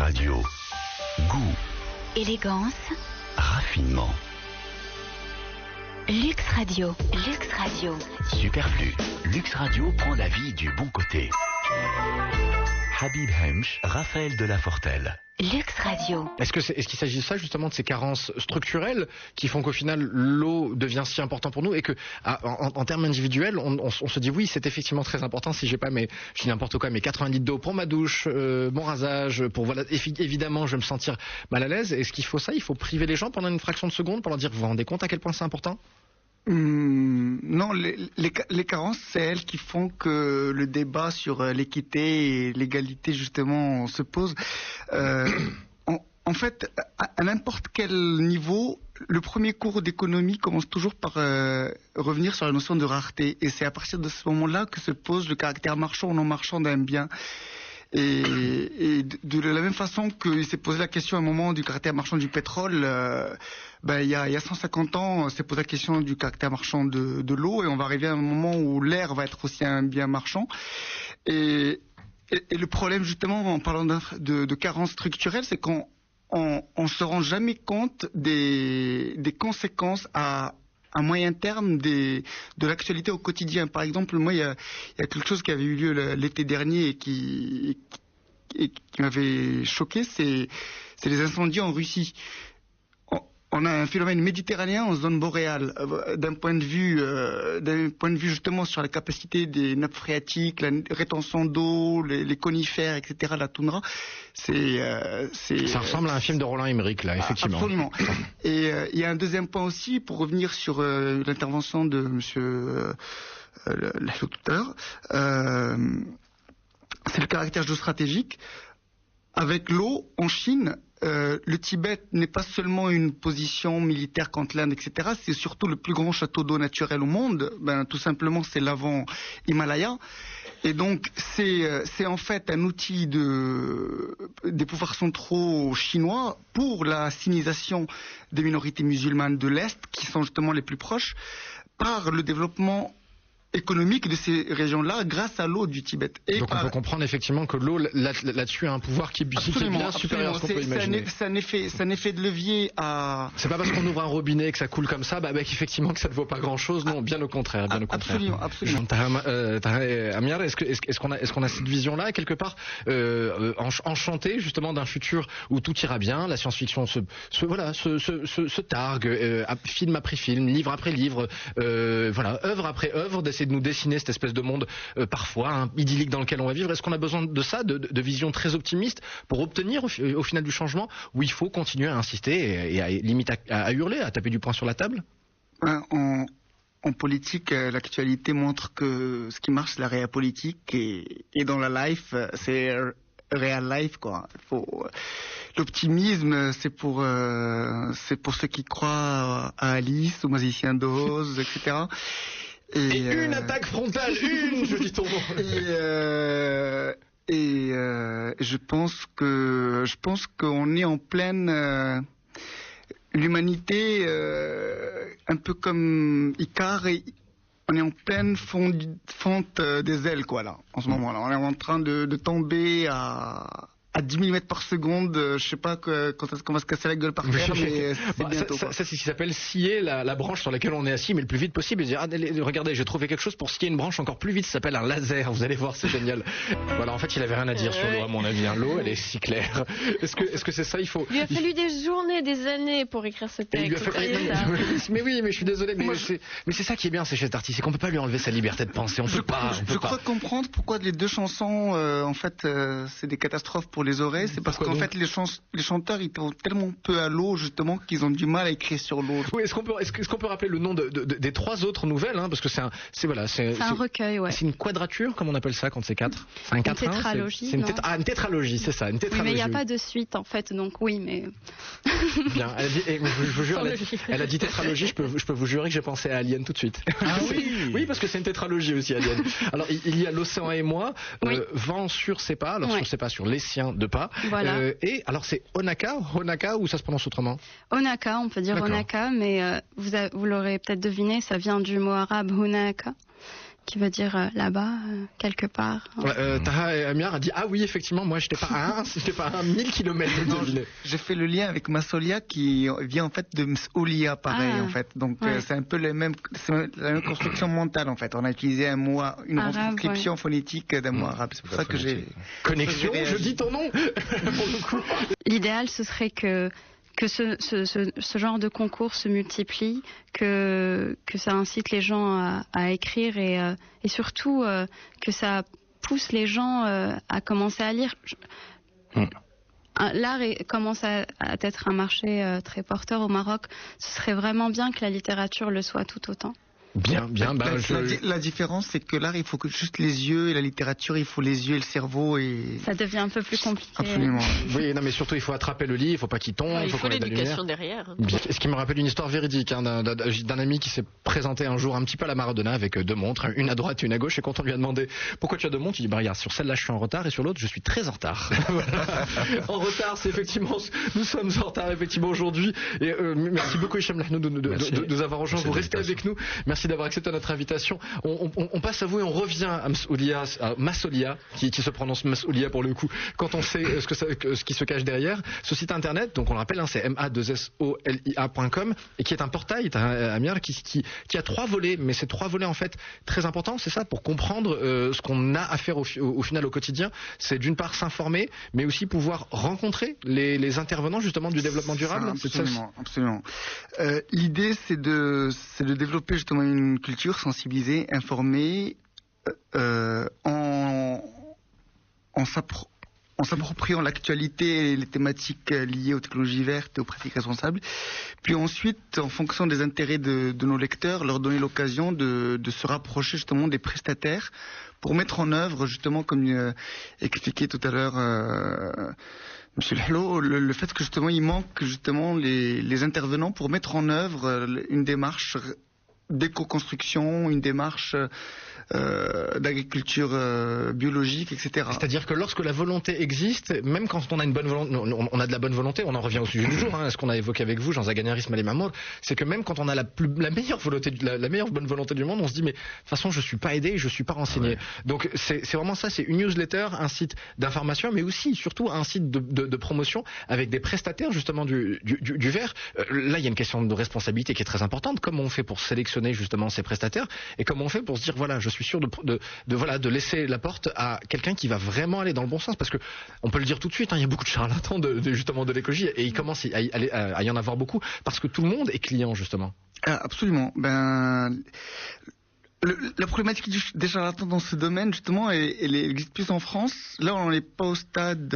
Radio. Goût. Élégance. Raffinement. Luxe Radio. Luxe Radio. Superflu. Luxe Radio prend la vie du bon côté. Habib Hemsch, Raphaël Delafortelle. Luxe Radio. Est-ce qu'il s'agit de ça, justement, de ces carences structurelles qui font qu'au final, l'eau devient si important pour nous et que, en termes individuels, on se dit oui, c'est effectivement très important si j'ai pas je dis n'importe quoi, mes 90 litres d'eau pour ma douche, mon rasage, pour voilà, évidemment, je vais me sentir mal à l'aise. Est-ce qu'il faut ça? Il faut priver les gens pendant une fraction de seconde pour leur dire, vous vous rendez compte à quel point c'est important? Non, les carences, c'est elles qui font que le débat sur l'équité et l'égalité, justement, se pose. En fait, à n'importe quel niveau, le premier cours d'économie commence toujours par revenir sur la notion de rareté. Et c'est à partir de ce moment-là que se pose le caractère marchand ou non marchand d'un bien. Et de la même façon qu'il s'est posé la question à un moment du caractère marchand du pétrole, il y a 150 ans, s'est posé la question du caractère marchand de l'eau, et on va arriver à un moment où l'air va être aussi un bien marchand. Et le problème, justement, en parlant de carence structurelle, c'est qu'on se rend jamais compte des conséquences à moyen terme de l'actualité au quotidien. Par exemple, moi, il y a quelque chose qui avait eu lieu l'été dernier et qui m'avait choqué, c'est les incendies en Russie. On a un phénomène méditerranéen en zone boréale, d'un point de vue justement sur la capacité des nappes phréatiques, la rétention d'eau, les conifères, etc., la toundra. Ça ressemble à un film de Roland Emmerich, là, effectivement. Absolument. Et il y a un deuxième point aussi, pour revenir sur l'intervention de monsieur Lalo tout à l'heure, c'est le caractère géostratégique. Avec l'eau, en Chine, le Tibet n'est pas seulement une position militaire contre l'Inde, etc. C'est surtout le plus grand château d'eau naturel au monde. Tout simplement, c'est l'avant Himalaya. Et donc, c'est en fait un outil des pouvoirs centraux chinois pour la sinisation des minorités musulmanes de l'Est, qui sont justement les plus proches, par le développement économique de ces régions-là grâce à l'eau du Tibet. Donc on peut comprendre effectivement que l'eau là-dessus a un pouvoir qui est bien supérieur à ce qu'on peut imaginer. C'est un effet de levier à... C'est pas parce qu'on ouvre un robinet et que ça coule comme ça, qu'effectivement que ça ne vaut pas grand-chose. Non, bien au contraire. Absolument. Amiar, est-ce qu'on a cette vision-là quelque part enchantée justement d'un futur où tout ira bien, la science-fiction se targue, film après film, livre après livre, œuvre après œuvre, d'essayer de nous dessiner cette espèce de monde parfois idyllique dans lequel on va vivre. Est-ce qu'on a besoin de ça, de vision très optimiste pour obtenir au final du changement, où il faut continuer à insister et limite à hurler, à taper du poing sur la table? En politique, l'actualité montre que ce qui marche, c'est la réapolitique, et dans la life, c'est real life, quoi. L'optimisme, c'est pour ceux qui croient à Alice, aux magiciens d'Oz, etc. Et une attaque frontale, je dis ton nom. Je pense qu'on est en pleine l'humanité, un peu comme Icare, on est en pleine fonte des ailes, quoi, là, en ce moment-là. On est en train de tomber à 10 000 mètres par seconde, je sais pas quand est-ce qu'on va se casser la gueule par terre, mais c'est bientôt. Ça, c'est ce qui s'appelle scier la branche sur laquelle on est assis, mais le plus vite possible, et dire, regardez, j'ai trouvé quelque chose pour scier une branche encore plus vite, ça s'appelle un laser, vous allez voir, c'est génial. Voilà, en fait, il avait rien à dire sur l'eau, à mon avis, l'eau, elle est si claire. Est-ce que c'est ça, il faut... Il lui a fallu des journées, des années pour écrire ce texte. Mais oui, mais je suis désolé, mais c'est ça qui est bien, c'est chez cet artiste, c'est qu'on peut pas lui enlever sa liberté de penser, Je crois comprendre pourquoi les deux chansons, en fait, c'est des catastrophes pour les oreilles, c'est parce qu'en fait les chanteurs ils tournent tellement peu à l'eau justement qu'ils ont du mal à écrire sur l'eau. Oui, est-ce qu'on peut rappeler le nom des trois autres nouvelles, parce que c'est un recueil, ouais. C'est une quadrature, comme on appelle ça quand c'est 4. C'est un 4. Une tétralogie. C'est une tétralogie, c'est ça, une tétralogie. Oui, mais il n'y a pas de suite en fait, donc oui, mais. Bien, je vous jure, elle a dit tétralogie, je peux vous jurer que j'ai pensé à Alien tout de suite. Ah oui. Oui, parce que c'est une tétralogie aussi, Alien. Alors il y a L'Océan et moi, Vent sur ses pas, alors sur ses pas, sur les siens de pas. Voilà. Et alors c'est Honaka ou ça se prononce autrement? Honaka, on peut dire Honaka, mais vous l'aurez peut-être deviné, ça vient du mot arabe Hunaka. qui veut dire là-bas, quelque part. Taha et Amiar a dit ah oui effectivement moi j'étais pas à 1000 kilomètres. J'ai fait le lien avec Masolia qui vient en fait de Msoulia pareil en fait. Donc c'est un peu la même construction mentale en fait. On a utilisé un mot, une retranscription phonétique d'un mot arabe. C'est pour ça que j'ai connexion. Je dis ton nom. Pour le coup. L'idéal ce serait que ce genre de concours se multiplie, que ça incite les gens à écrire et surtout que ça pousse les gens à commencer à lire. L'art commence à être un marché très porteur au Maroc. Ce serait vraiment bien que la littérature le soit tout autant. Bien. La différence, c'est que l'art, il faut que juste les yeux, et la littérature, il faut les yeux et le cerveau. Ça devient un peu plus compliqué. Absolument. Oui, non, mais surtout, il faut attraper le lit, il faut pas qu'il tombe. Il faut l'éducation derrière. Ce qui me rappelle une histoire véridique d'un ami qui s'est présenté un jour un petit peu à la Maradona avec 2 montres, une à droite et une à gauche, et quand on lui a demandé pourquoi tu as 2 montres, il dit regarde, sur celle-là je suis en retard et sur l'autre je suis très en retard. En retard, c'est effectivement, nous sommes en retard effectivement aujourd'hui. Et merci beaucoup Hicham Lahnoud de nous avoir rejoints. Vous restez avec nous. Merci d'avoir accepté notre invitation. On passe à vous et on revient à Masolia, qui se prononce Masoulia pour le coup, quand on sait ce qui se cache derrière. Ce site internet, donc on le rappelle, c'est ma2solia.com et qui est un portail, Amiar, qui a 3 volets, mais ces 3 volets en fait très importants, c'est ça, pour comprendre ce qu'on a à faire au final au quotidien. C'est d'une part s'informer, mais aussi pouvoir rencontrer les intervenants justement du développement durable. Absolument. L'idée c'est de développer justement une culture sensibilisée, informée, en s'appropriant l'actualité et les thématiques liées aux technologies vertes et aux pratiques responsables. Puis ensuite, en fonction des intérêts de nos lecteurs, leur donner l'occasion de se rapprocher justement des prestataires pour mettre en œuvre justement, comme expliqué tout à l'heure Monsieur Lehlo, le fait que justement il manque justement les intervenants pour mettre en œuvre une démarche d'éco-construction, une démarche d'agriculture biologique, etc. C'est-à-dire que lorsque la volonté existe, même quand on a une bonne volonté, on a de la bonne volonté, on en revient au sujet du jour, ce qu'on a évoqué avec vous, Jean Zaganeris, Malé Mamour, c'est que même quand on a la meilleure volonté, la meilleure bonne volonté du monde, on se dit mais de toute façon je suis pas aidé, je suis pas renseigné. Donc c'est vraiment ça, c'est une newsletter, un site d'information, mais aussi surtout un site de promotion avec des prestataires justement du vert. Là il y a une question de responsabilité qui est très importante. Comment on fait pour sélectionner justement ces prestataires et comment on fait pour se dire voilà, je suis sûr de laisser la porte à quelqu'un qui va vraiment aller dans le bon sens, parce que on peut le dire tout de suite, il y a beaucoup de charlatans justement de l'écologie et il commence à y en avoir beaucoup parce que tout le monde est client justement. Absolument. La problématique des charlatans dans ce domaine, justement, elle existe plus en France. Là, on n'est pas au stade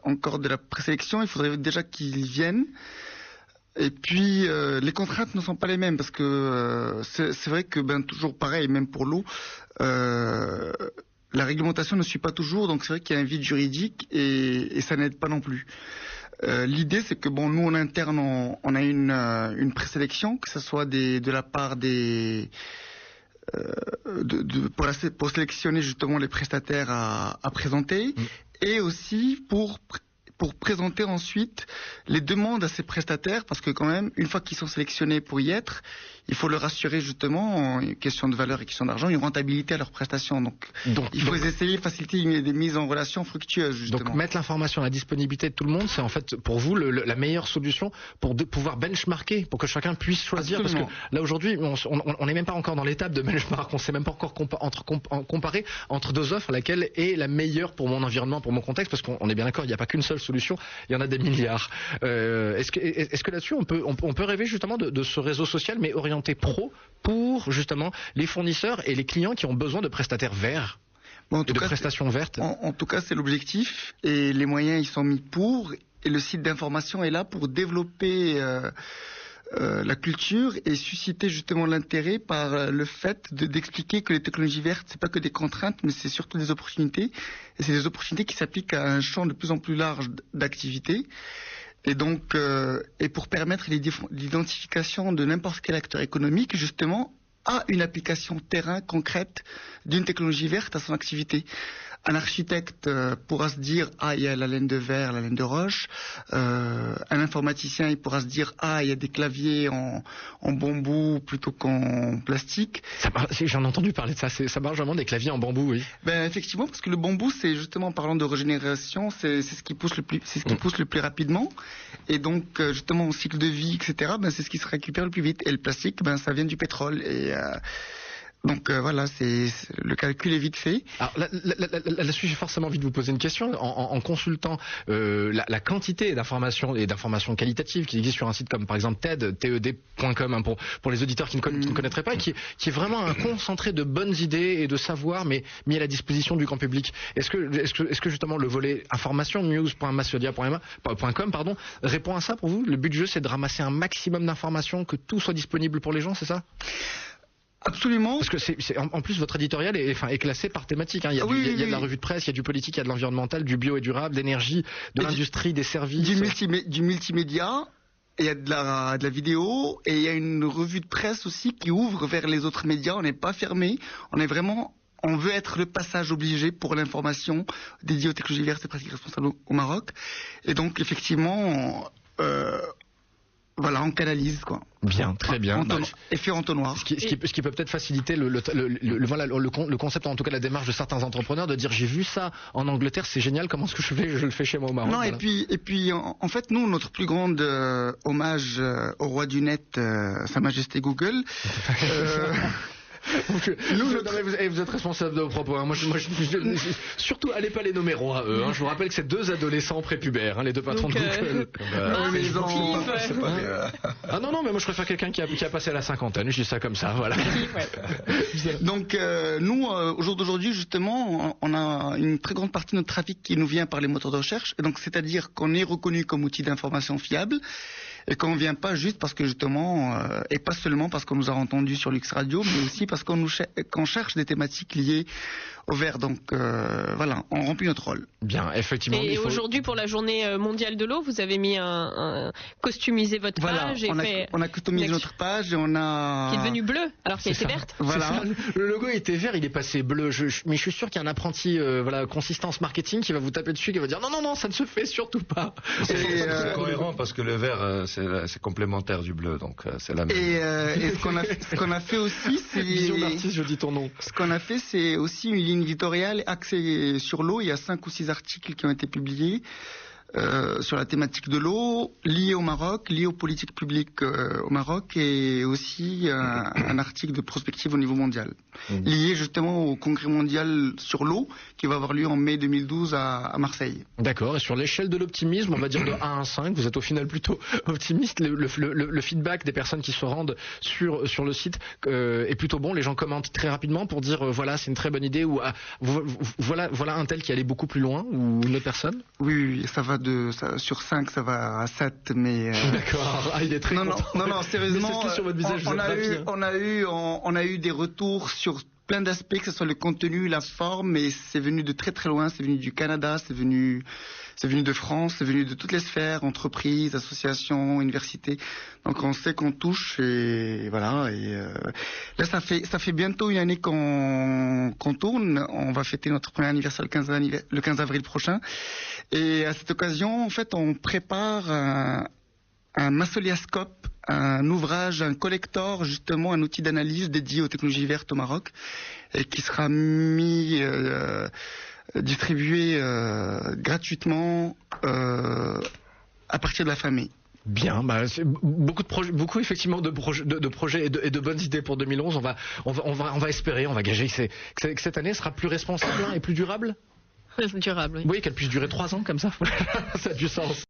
encore de la présélection. Il faudrait déjà qu'ils viennent. Et puis, les contraintes ne sont pas les mêmes parce que c'est vrai que toujours pareil, même pour l'eau, la réglementation ne suit pas toujours. Donc, c'est vrai qu'il y a un vide juridique et ça n'aide pas non plus. L'idée, c'est que nous en interne, on a une présélection, que ce soit de la part des pour sélectionner justement les prestataires à présenter, et aussi pour présenter ensuite les demandes à ces prestataires, parce que quand même, une fois qu'ils sont sélectionnés pour y être, il faut leur assurer justement, en question de valeur et question d'argent, une rentabilité à leurs prestations. Donc il faut essayer de faciliter des mises en relation fructueuses, justement. Donc mettre l'information à la disponibilité de tout le monde, c'est en fait pour vous la meilleure solution pour pouvoir benchmarker, pour que chacun puisse choisir. Absolument. Parce que là aujourd'hui, on n'est même pas encore dans l'étape de benchmark, on ne sait même pas encore comparer entre 2 offres laquelle est la meilleure pour mon environnement, pour mon contexte, parce qu'on est bien d'accord, il n'y a pas qu'une seule solution, il y en a des milliards. Est-ce que là-dessus on peut rêver justement de ce réseau social, mais orienté pro pour justement les fournisseurs et les clients qui ont besoin de prestataires verts, de prestations vertes? En tout cas, c'est l'objectif et les moyens ils sont mis pour, et le site d'information est là pour développer la culture et susciter justement l'intérêt par le fait d'expliquer que les technologies vertes, c'est pas que des contraintes, mais c'est surtout des opportunités, et c'est des opportunités qui s'appliquent à un champ de plus en plus large d'activités. Et donc, et pour permettre l'identification de n'importe quel acteur économique, justement, à une application terrain concrète d'une technologie verte à son activité. Un architecte pourra se dire il y a la laine de verre, la laine de roche. Un informaticien il pourra se dire il y a des claviers en bambou plutôt qu'en plastique. J'en ai entendu parler de ça. Ça marche vraiment des claviers en bambou, oui. Ben effectivement, parce que le bambou, c'est justement en parlant de régénération, c'est ce qui pousse le plus rapidement. Et donc justement au cycle de vie, etc. Ben c'est ce qui se récupère le plus vite. Et le plastique, ben ça vient du pétrole. Et donc voilà, le calcul est vite fait. Alors là-dessus, j'ai forcément envie de vous poser une question. En consultant la quantité d'informations et d'informations qualitatives qui existent sur un site comme par exemple TED.com pour les auditeurs qui ne connaîtraient pas, qui est vraiment un concentré de bonnes idées et de savoir, mais mis à la disposition du grand public. Est-ce que justement le volet information news.massodia.com répond à ça pour vous? Le but du jeu, c'est de ramasser un maximum d'informations, que tout soit disponible pour les gens, c'est ça? Absolument. Parce que en plus votre éditorial est classé par thématique. Hein. Il y a, de la revue de presse, il y a du politique, il y a de l'environnemental, du bio et durable, d'énergie, de l'industrie, des services. Du multimédia. Il y a de la vidéo et il y a une revue de presse aussi qui ouvre vers les autres médias. On n'est pas fermé. On veut être le passage obligé pour l'information dédiée aux technologies vertes et pratiques responsables au Maroc. Et donc effectivement, voilà, on canalise quoi. Bien, très bien. Effet entonnoir. Ce qui peut peut-être faciliter le concept, en tout cas la démarche de certains entrepreneurs, de dire j'ai vu ça en Angleterre, c'est génial, comment est-ce que je le fais chez moi au Maroc? Non, voilà. et puis en fait, nous, notre plus grande hommage au roi du net, Sa Majesté Google. Donc, vous êtes responsable de vos propos. Hein. Moi, surtout, allez pas les nommer rois, eux. Hein. Je vous rappelle que c'est 2 adolescents prépubères, hein, les 2 patrons de Google. Non, mais moi je préfère quelqu'un qui a passé à la cinquantaine. Je dis ça comme ça, voilà. Donc, nous, au jour d'aujourd'hui, justement, on a une très grande partie de notre trafic qui nous vient par les moteurs de recherche. Et donc, c'est-à-dire qu'on est reconnu comme outil d'information fiable. Et qu'on ne vient pas juste parce que justement, et pas seulement parce qu'on nous a entendus sur Lux Radio, mais aussi parce qu'on cherche des thématiques liées au vert. Donc voilà, on remplit notre rôle. Bien, effectivement. Et aujourd'hui, pour la journée mondiale de l'eau, vous avez mis customisé votre page. On a customisé notre page et on a... Qui est devenue bleue, alors qu'elle était verte. Voilà. Le logo était vert, il est passé bleu. Mais je suis sûr qu'il y a un apprenti consistance marketing qui va vous taper dessus, qui va dire non, ça ne se fait surtout pas. C'est cohérent parce que le vert... c'est complémentaire du bleu, donc c'est la même. Et ce qu'on a fait aussi, c'est... Vision d'artiste, je dis ton nom. Ce qu'on a fait, c'est aussi une ligne éditoriale axée sur l'eau. Il y a 5 ou 6 articles qui ont été publiés sur la thématique de l'eau, liés au Maroc, liés aux politiques publiques au Maroc, et aussi un article de prospective au niveau mondial, lié justement au congrès mondial sur l'eau qui va avoir lieu en mai 2012 à Marseille. D'accord, et sur l'échelle de l'optimisme, on va dire de 1 à 5, vous êtes au final plutôt optimiste. Le feedback des personnes qui se rendent sur le site est plutôt bon. Les gens commentent très rapidement pour dire voilà, c'est une très bonne idée, ou voilà un tel qui allait beaucoup plus loin, ou une autre personne. Oui, ça va sur 5, ça va à 7, mais... D'accord, il est très content. Non, sérieusement, sur votre visage, on a eu des retours sur plein d'aspects, que ce soit le contenu, la forme, mais c'est venu de très très loin, c'est venu du Canada, c'est venu de France, c'est venu de toutes les sphères, entreprises, associations, universités. Donc on sait qu'on touche, et voilà. Et là, ça fait bientôt une année qu'on tourne. On va fêter notre premier anniversaire le 15 avril prochain. Et à cette occasion, en fait, on prépare un massoliascope, un ouvrage, un collector, justement, un outil d'analyse dédié aux technologies vertes au Maroc, et qui sera distribué gratuitement à partir de la fin mai. Bien, beaucoup effectivement de projets et de bonnes idées pour 2011. On va espérer, on va gager que cette année sera plus responsable et plus durable. Durable, oui. Oui, qu'elle puisse durer 3 ans comme ça. Ça a du sens.